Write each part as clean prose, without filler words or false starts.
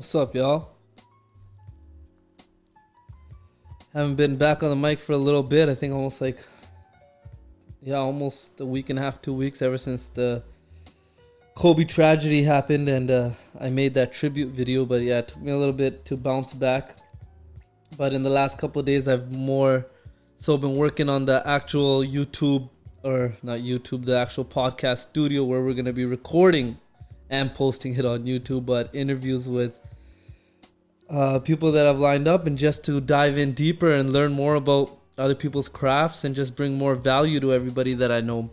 What's up, y'all? Haven't been back on the mic for a little bit. I think almost a week and a half, 2 weeks ever since the Kobe tragedy happened, and I made that tribute video. But yeah, it took me a little bit to bounce back. But in the last couple of days, I've more so been working on the actual YouTube, or not YouTube, the actual podcast studio where we're going to be recording and posting it on YouTube, but interviews with people that I've lined up, and just to dive in deeper and learn more about other people's crafts and just bring more value to everybody that I know.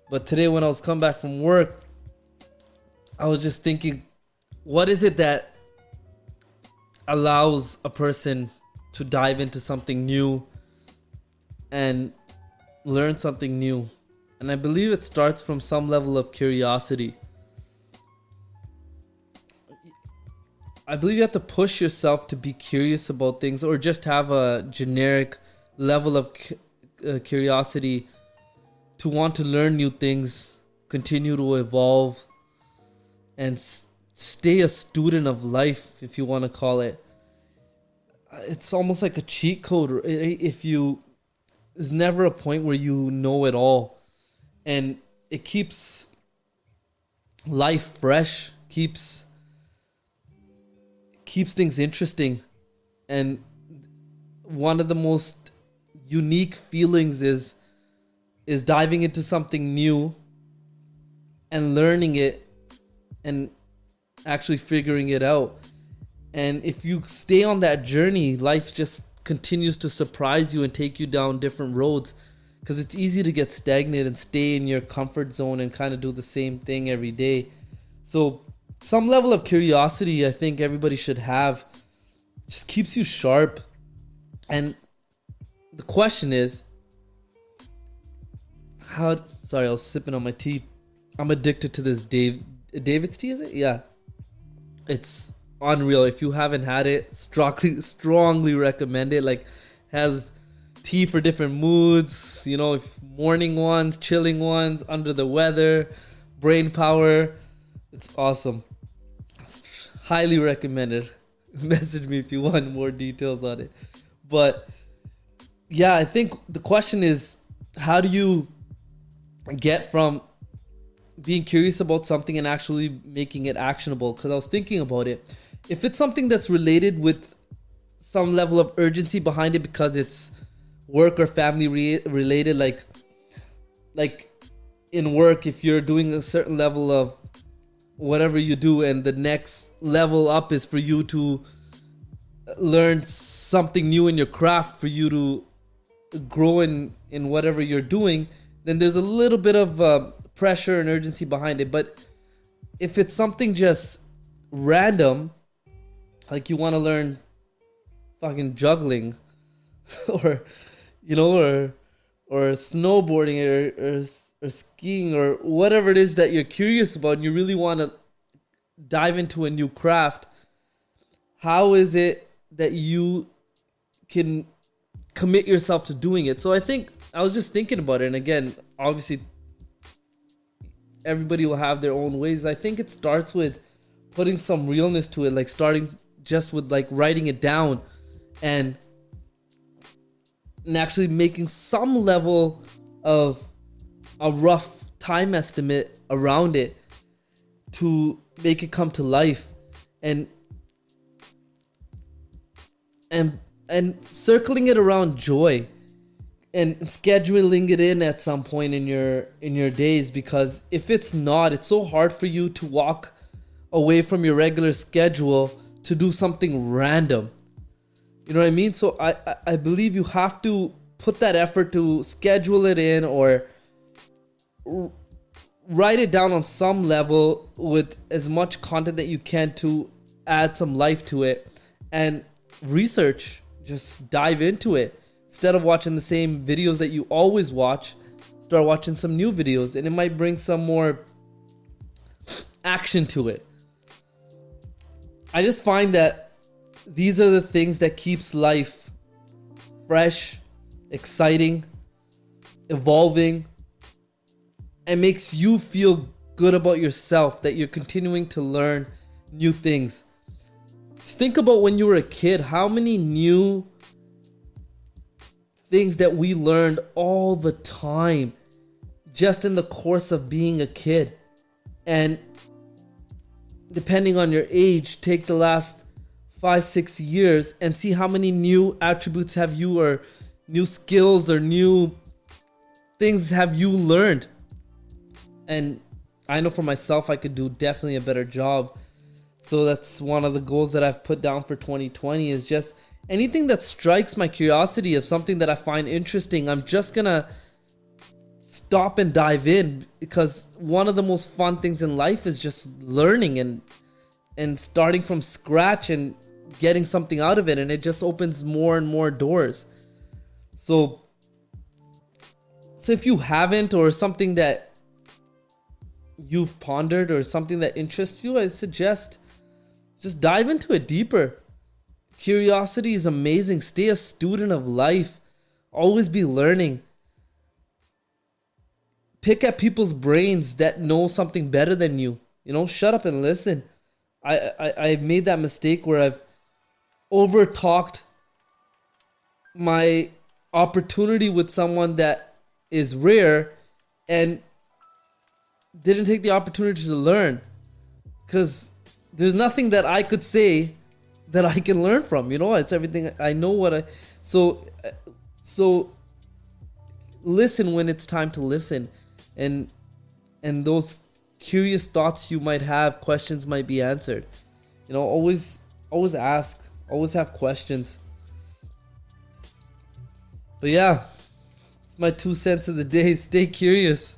But today when I was coming back from work, I was just thinking, what is it that allows a person to dive into something new and learn something new? And I believe it starts from some level of curiosity. I believe you have to push yourself to be curious about things, or just have a generic level of curiosity to want to learn new things, continue to evolve, and stay a student of life, if you want to call it. It's almost like a cheat code. There's never a point where you know it all, and it keeps life fresh, keeps things interesting. And one of the most unique feelings is diving into something new and learning it and actually figuring it out. And if you stay on that journey, life just continues to surprise you and take you down different roads, because it's easy to get stagnant and stay in your comfort zone and kind of do the same thing every day. So some level of curiosity, I think everybody should have. Just keeps you sharp. And the question is, sorry, I was sipping on my tea. I'm addicted to this David's tea, is it? Yeah. It's unreal. If you haven't had it, strongly recommend it. Like, has tea for different moods, morning ones, chilling ones, under the weather, brain power. It's awesome. It's highly recommended. Message me if you want more details on it. But yeah, I think the question is, how do you get from being curious about something and actually making it actionable? Because I was thinking about it. If it's something that's related with some level of urgency behind it because it's work or family related, like in work, if you're doing a certain level of whatever you do, and the next level up is for you to learn something new in your craft, for you to grow in whatever you're doing, then there's a little bit of pressure and urgency behind it. But if it's something just random, like you want to learn fucking juggling or snowboarding or skiing or whatever it is that you're curious about, and you really want to dive into a new craft, how is it that you can commit yourself to doing it? So I was just thinking about it, and again, obviously everybody will have their own ways. I think it starts with putting some realness to it, like starting just with like writing it down and actually making some level of a rough time estimate around it to make it come to life, and circling it around joy and scheduling it in at some point in your days. Because if it's not, it's so hard for you to walk away from your regular schedule to do something random. You know what I mean? So I believe you have to put that effort to schedule it in, or write it down on some level with as much content that you can to add some life to it, and research. Just dive into it. Instead of watching the same videos that you always watch, start watching some new videos, and it might bring some more action to it. I just find that these are the things that keeps life fresh, exciting, evolving, and makes you feel good about yourself, that you're continuing to learn new things. Just think about when you were a kid, how many new things that we learned all the time just in the course of being a kid. And depending on your age, take the last 5-6 years and see how many new attributes have you, or new skills or new things have you learned. And I know for myself I could do definitely a better job. So that's one of the goals that I've put down for 2020, is just anything that strikes my curiosity of something that I find interesting, I'm just gonna stop and dive in, because one of the most fun things in life is just learning and starting from scratch and getting something out of it, and it just opens more and more doors. So if you haven't, or something that you've pondered or something that interests you, I suggest just dive into it deeper. Curiosity is amazing. Stay a student of life. Always be learning. Pick at people's brains that know something better than you. You know, shut up and listen. I've made that mistake where I've over talked my opportunity with someone that is rare and didn't take the opportunity to learn, because there's nothing that I could say that I can learn from. You know, it's everything I know. So listen when it's time to listen, and those curious thoughts you might have, questions might be answered. You know, always ask, always have questions. But yeah, it's my 2 cents of the day. Stay curious.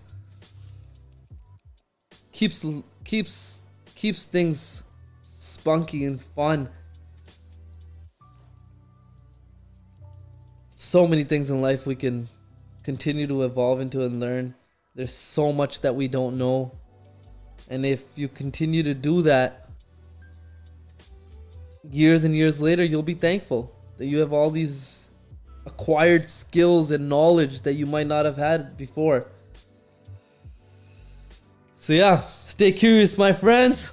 Keeps things spunky and fun. So many things in life we can continue to evolve into and learn. There's so much that we don't know. And if you continue to do that, years and years later, you'll be thankful that you have all these acquired skills and knowledge that you might not have had before. So yeah, stay curious, my friends.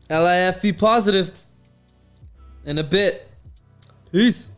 LIF, be positive. In a bit. Peace.